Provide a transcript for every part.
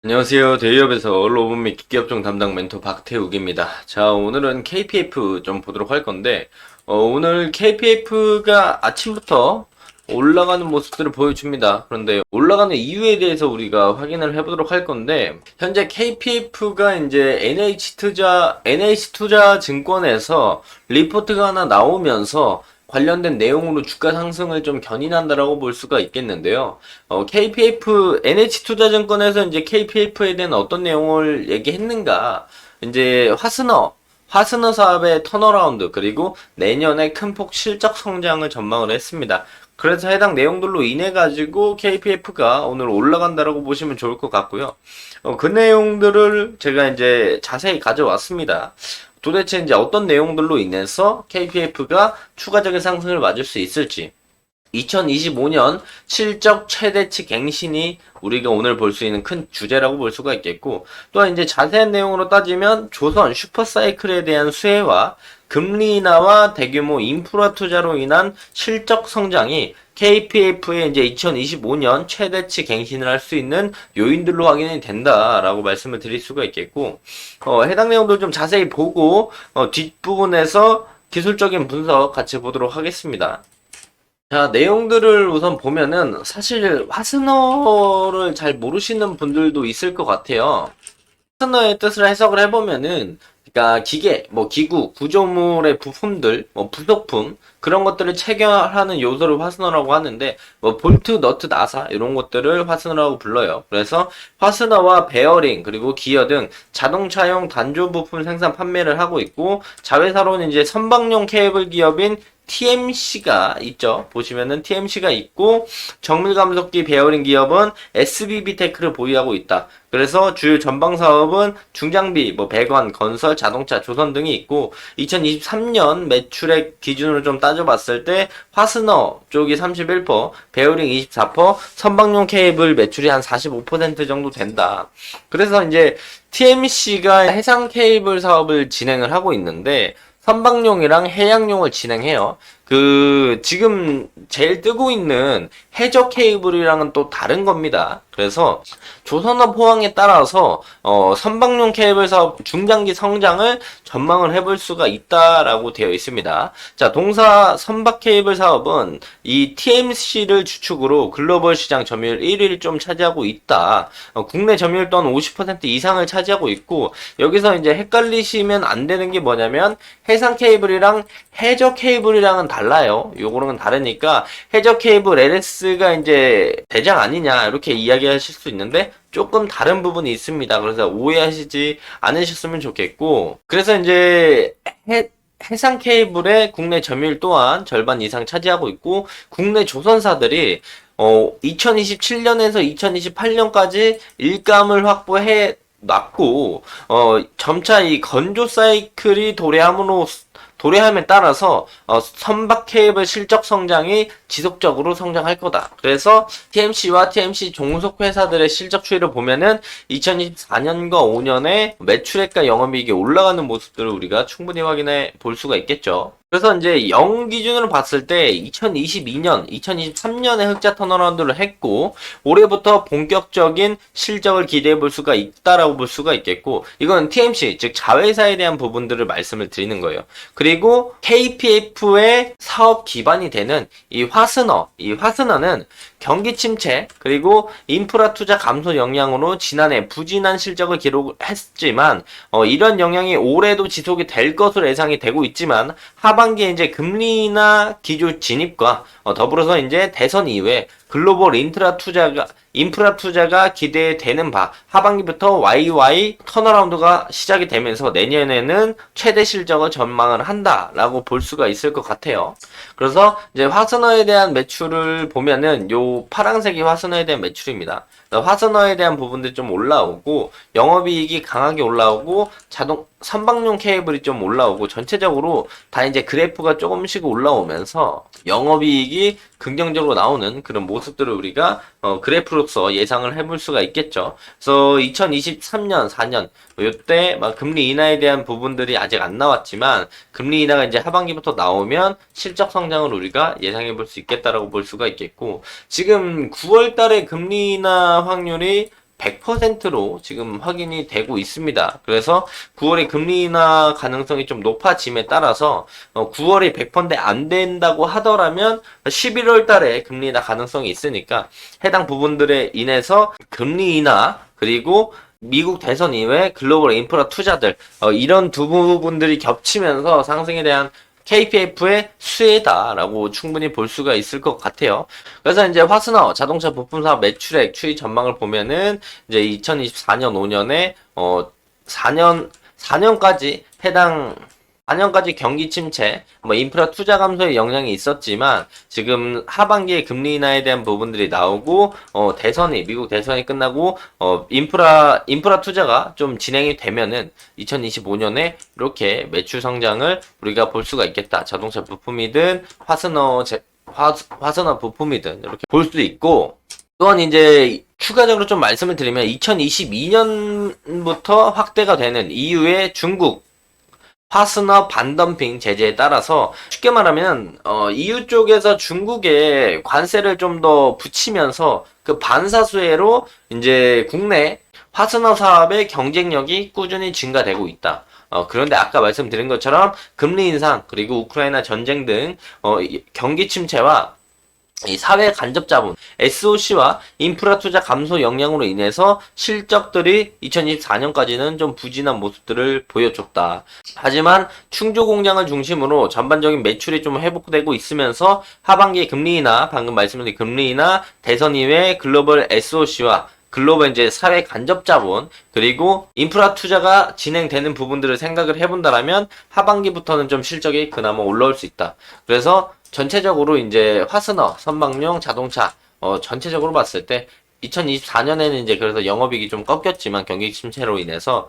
안녕하세요. 대기업에서 로봇 및 기계업종 담당 멘토 박태욱입니다. 자, 오늘은 KPF 좀 보도록 할 건데, 오늘 KPF가 아침부터 올라가는 모습들을 보여줍니다. 그런데 올라가는 이유에 대해서 우리가 확인을 해보도록 할 건데, 현재 KPF가 이제 NH투자 증권에서 리포트가 하나 나오면서 관련된 내용으로 주가 상승을 좀 견인한다라고 볼 수가 있겠는데요. KPF, NH투자증권에서 이제 KPF에 대한 어떤 내용을 얘기했는가? 이제 화스너 사업의 턴어라운드, 그리고 내년에 큰 폭 실적 성장을 전망을 했습니다. 그래서 해당 내용들로 인해 가지고 KPF가 오늘 올라간다라고 보시면 좋을 것 같고요. 그 내용들을 제가 이제 자세히 가져왔습니다. 도대체 이제 어떤 내용들로 인해서 KPF가 추가적인 상승을 맞을 수 있을지. 2025년 실적 최대치 갱신이 우리가 오늘 볼 수 있는 큰 주제라고 볼 수가 있겠고, 또한 이제 자세한 내용으로 따지면 조선 슈퍼사이클에 대한 수혜와 금리 인하와 대규모 인프라 투자로 인한 실적 성장이 KPF의 이제 2025년 최대치 갱신을 할 수 있는 요인들로 확인이 된다라고 말씀을 드릴 수가 있겠고, 해당 내용도 좀 자세히 보고, 뒷부분에서 기술적인 분석 같이 보도록 하겠습니다. 자, 내용들을 우선 보면은 사실 화스너를 잘 모르시는 분들도 있을 것 같아요. 파트너의 뜻을 해석을 해보면은, 그러니까 기계, 뭐 기구, 구조물의 부품들, 뭐 부속품 그런 것들을 체결하는 요소를 화스너라고 하는데, 뭐 볼트, 너트, 나사 이런 것들을 화스너라고 불러요. 그래서 화스너와 베어링 그리고 기어 등 자동차용 단조 부품 생산 판매를 하고 있고, 자회사로는 이제 선박용 케이블 기업인 TMC가 있죠. 보시면은 TMC가 있고, 정밀감속기 베어링 기업은 SBB테크를 보유하고 있다. 그래서 주요 전방 사업은 중장비, 뭐 배관, 건설, 자동차, 조선 등이 있고, 2023년 매출액 기준으로 좀 따져봤을 때 화스너 쪽이 31%, 베어링 24%, 선박용 케이블 매출이 한 45% 정도 된다. 그래서 이제 TMC가 해상 케이블 사업을 진행을 하고 있는데, 선박용이랑 해양용을 진행해요. 지금 제일 뜨고 있는 해저 케이블이랑은 또 다른 겁니다. 그래서 조선업 호황에 따라서, 선박용 케이블 사업 중장기 성장을 전망을 해볼 수가 있다라고 되어 있습니다. 자, 동사 선박 케이블 사업은 이 TMC를 주축으로 글로벌 시장 점유율 1위를 좀 차지하고 있다. 국내 점유율 또한 50% 이상을 차지하고 있고, 여기서 이제 헷갈리시면 안 되는 게 뭐냐면, 해상 케이블이랑 해저 케이블이랑은 달라요. 요거랑은 다르니까 해저 케이블 LS가 이제 대장 아니냐 이렇게 이야기하실 수 있는데 조금 다른 부분이 있습니다. 그래서 오해하시지 않으셨으면 좋겠고, 그래서 이제 해상 케이블의 국내 점유율 또한 절반 이상 차지하고 있고, 국내 조선사들이 2027년에서 2028년까지 일감을 확보해 놨고, 점차 이 건조 사이클이 도래함에 따라서 선박 케이블 실적 성장이 지속적으로 성장할 거다. 그래서 TMC와 TMC 종속 회사들의 실적 추이를 보면은 2024년과 5년에 매출액과 영업이익이 올라가는 모습들을 우리가 충분히 확인해 볼 수가 있겠죠. 그래서 이제 영 기준으로 봤을 때 2022년, 2023년에 흑자 턴어라운드를 했고, 올해부터 본격적인 실적을 기대해 볼 수가 있다라고 볼 수가 있겠고, 이건 TMC, 즉 자회사에 대한 부분들을 말씀을 드리는 거예요. 그리고 KPF의 사업 기반이 되는 이 화스너는 경기 침체 그리고 인프라 투자 감소 영향으로 지난해 부진한 실적을 기록했지만, 이런 영향이 올해도 지속이 될 것으로 예상이 되고 있지만, 하반기에 이제 금리 인하 기조 진입과 더불어서 이제 대선 이후에 글로벌 인프라 투자가 기대되는 바, 하반기부터 YY 턴어라운드가 시작이 되면서 내년에는 최대 실적을 전망을 한다라고 볼 수가 있을 것 같아요. 그래서 이제 화스너에 대한 매출을 보면은 요 파란색이 화스너에 대한 매출입니다. 화스너에 대한 부분들이 좀 올라오고, 영업이익이 강하게 올라오고, 선박용 케이블이 좀 올라오고, 전체적으로 다 이제 그래프가 조금씩 올라오면서 영업이익이 긍정적으로 나오는 그런 모습들을 우리가 그래프로서 예상을 해볼 수가 있겠죠. 그래서 2023년, 4년 이때 막 금리 인하에 대한 부분들이 아직 안 나왔지만, 금리 인하가 이제 하반기부터 나오면 실적 성장을 우리가 예상해 볼 수 있겠다라고 볼 수가 있겠고, 지금 9월 달에 금리 인하 확률이 100%로 지금 확인이 되고 있습니다. 그래서 9월에 금리 인하 가능성이 좀 높아짐에 따라서 9월이 100%인데 안 된다고 하더라면 11월 달에 금리 인하 가능성이 있으니까 해당 부분들에 인해서 금리 인하 그리고 미국 대선 이외 글로벌 인프라 투자들 이런 두 부분들이 겹치면서 상승에 대한 KPF의 수혜다라고 충분히 볼 수가 있을 것 같아요. 그래서 이제 화스너 자동차 부품 사업 매출액 추이 전망을 보면은 이제 2024년 5년에 4년까지 해당 4년까지 경기 침체, 인프라 투자 감소의 영향이 있었지만 지금 하반기에 금리 인하에 대한 부분들이 나오고 미국 대선이 끝나고 인프라 투자가 좀 진행이 되면은 2025년에 이렇게 매출 성장을 우리가 볼 수가 있겠다. 자동차 부품이든 화스너 부품이든 이렇게 볼 수 있고, 또한 이제 추가적으로 좀 말씀을 드리면 2022년부터 확대가 되는 EU의 중국 파스너 반덤핑 제재에 따라서 쉽게 말하면 EU 쪽에서 중국에 관세를 좀 더 붙이면서 그 반사수혜로 이제 국내 파스너 사업의 경쟁력이 꾸준히 증가되고 있다. 그런데 아까 말씀드린 것처럼 금리 인상 그리고 우크라이나 전쟁 등 경기 침체와 이 사회 간접 자본, SOC와 인프라 투자 감소 영향으로 인해서 실적들이 2024년까지는 좀 부진한 모습들을 보여줬다. 하지만 충주 공장을 중심으로 전반적인 매출이 좀 회복되고 있으면서 하반기 금리 인하, 방금 말씀드린 금리 인하, 대선 이외 글로벌 SOC와 글로벌 이제 사회 간접 자본 그리고 인프라 투자가 진행되는 부분들을 생각을 해본다라면 하반기부터는 좀 실적이 그나마 올라올 수 있다. 그래서 전체적으로 이제 화스너, 선박용, 자동차 전체적으로 봤을 때 2024년에는 이제 그래서 영업이익이 좀 꺾였지만 경기 침체로 인해서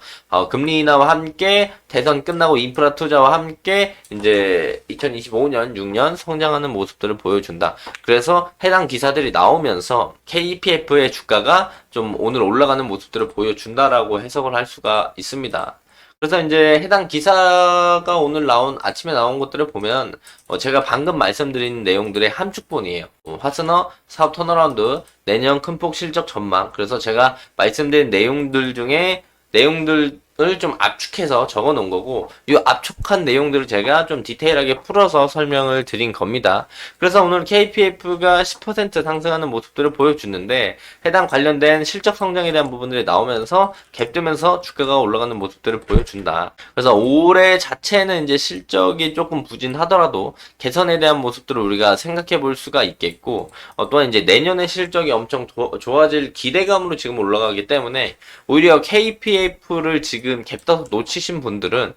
금리 인하와 함께 대선 끝나고 인프라 투자와 함께 이제 2025년, 6년 성장하는 모습들을 보여준다. 그래서 해당 기사들이 나오면서 KPF의 주가가 좀 오늘 올라가는 모습들을 보여준다라고 해석을 할 수가 있습니다. 그래서 이제 해당 기사가 오늘 아침에 나온 것들을 보면, 제가 방금 말씀드린 내용들의 함축본이에요. 화스너 사업 턴어라운드, 내년 큰폭 실적 전망. 그래서 제가 말씀드린 내용들 중에 내용들을 좀 압축해서 적어 놓은 거고, 이 압축한 내용들을 제가 좀 디테일하게 풀어서 설명을 드린 겁니다. 그래서 오늘 KPF가 10% 상승하는 모습들을 보여주는데, 해당 관련된 실적 성장에 대한 부분들이 나오면서 갭되면서 주가가 올라가는 모습들을 보여준다. 그래서 올해 자체는 이제 실적이 조금 부진하더라도 개선에 대한 모습들을 우리가 생각해 볼 수가 있겠고, 또한 이제 내년의 실적이 엄청 좋아질 기대감으로 지금 올라가기 때문에 오히려 KPF를 지금 갭 떠서 놓치신 분들은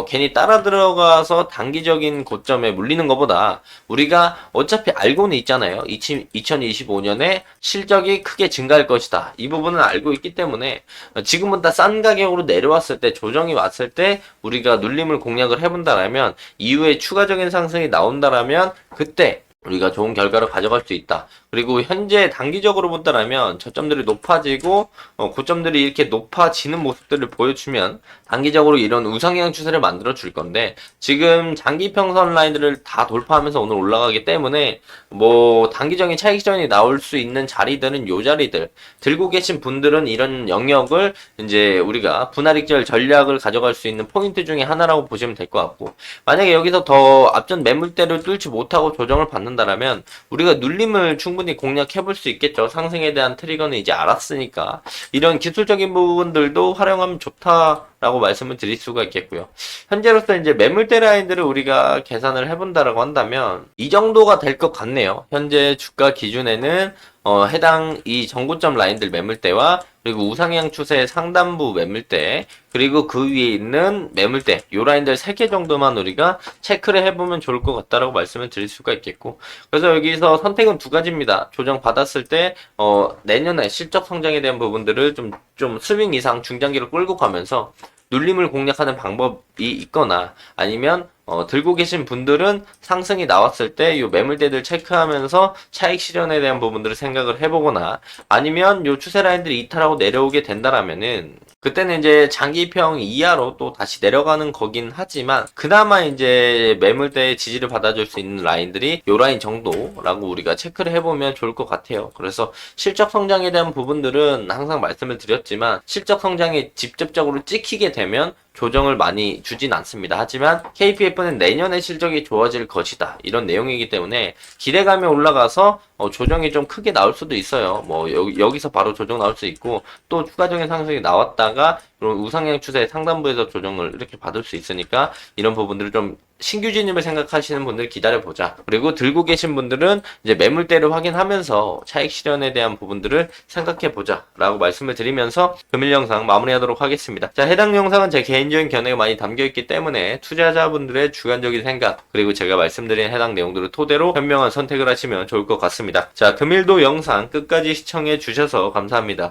괜히 따라 들어가서 단기적인 고점에 물리는 것보다 우리가 어차피 알고는 있잖아요. 2025년에 실적이 크게 증가할 것이다. 이 부분은 알고 있기 때문에 지금보다 싼 가격으로 내려왔을 때, 조정이 왔을 때 우리가 눌림을 공략을 해본다라면, 이후에 추가적인 상승이 나온다라면 그때 우리가 좋은 결과를 가져갈 수 있다. 그리고 현재 단기적으로 본다라면 저점들이 높아지고 고점들이 이렇게 높아지는 모습들을 보여주면 단기적으로 이런 우상향 추세를 만들어 줄 건데, 지금 장기 평선 라인들을 다 돌파하면서 오늘 올라가기 때문에 단기적인 차익 실현이 나올 수 있는 자리들은 요 자리들, 들고 계신 분들은 이런 영역을 이제 우리가 분할익절 전략을 가져갈 수 있는 포인트 중에 하나라고 보시면 될 것 같고, 만약에 여기서 더 앞전 매물대를 뚫지 못하고 조정을 받는다라면 우리가 눌림을 충분히 공략해 볼 수 있겠죠. 상승에 대한 트리거는 이제 알았으니까 이런 기술적인 부분들도 활용하면 좋다라고 말씀을 드릴 수가 있겠고요. 현재로서 이제 매물대 라인들을 우리가 계산을 해본다라고 한다면 이 정도가 될 것 같네요. 현재 주가 기준에는 해당 이 전고점 라인들 매물대와 그리고 우상향 추세 상단부 매물대, 그리고 그 위에 있는 매물대, 요 라인들 3개 정도만 우리가 체크를 해보면 좋을 것 같다라고 말씀을 드릴 수가 있겠고, 그래서 여기서 선택은 두 가지입니다. 조정 받았을 때 내년에 실적 성장에 대한 부분들을 좀 스윙 이상 중장기로 끌고 가면서 눌림을 공략하는 방법이 있거나, 아니면 들고 계신 분들은 상승이 나왔을 때 요 매물대들 체크하면서 차익 실현에 대한 부분들을 생각을 해보거나, 아니면 요 추세 라인들이 이탈하고 내려오게 된다라면은 그때는 이제 장기평 이하로 또 다시 내려가는 거긴 하지만 그나마 이제 매물대의 지지를 받아줄 수 있는 라인들이 요 라인 정도라고 우리가 체크를 해보면 좋을 것 같아요. 그래서 실적 성장에 대한 부분들은 항상 말씀을 드렸지만 실적 성장에 직접적으로 찍히게 되면 조정을 많이 주진 않습니다. 하지만 KPF는 내년에 실적이 좋아질 것이다. 이런 내용이기 때문에 기대감이 올라가서 조정이 좀 크게 나올 수도 있어요. 뭐 여기서 바로 조정 나올 수 있고 또 추가적인 상승이 나왔다가 이런 우상향 추세 상단부에서 조정을 이렇게 받을 수 있으니까 이런 부분들을 좀 신규 진입을 생각하시는 분들 기다려보자. 그리고 들고 계신 분들은 이제 매물대를 확인하면서 차익 실현에 대한 부분들을 생각해보자. 라고 말씀을 드리면서 금일 영상 마무리하도록 하겠습니다. 자, 해당 영상은 제 개인적인 견해가 많이 담겨있기 때문에 투자자분들의 주관적인 생각, 그리고 제가 말씀드린 해당 내용들을 토대로 현명한 선택을 하시면 좋을 것 같습니다. 자, 금일도 영상 끝까지 시청해 주셔서 감사합니다.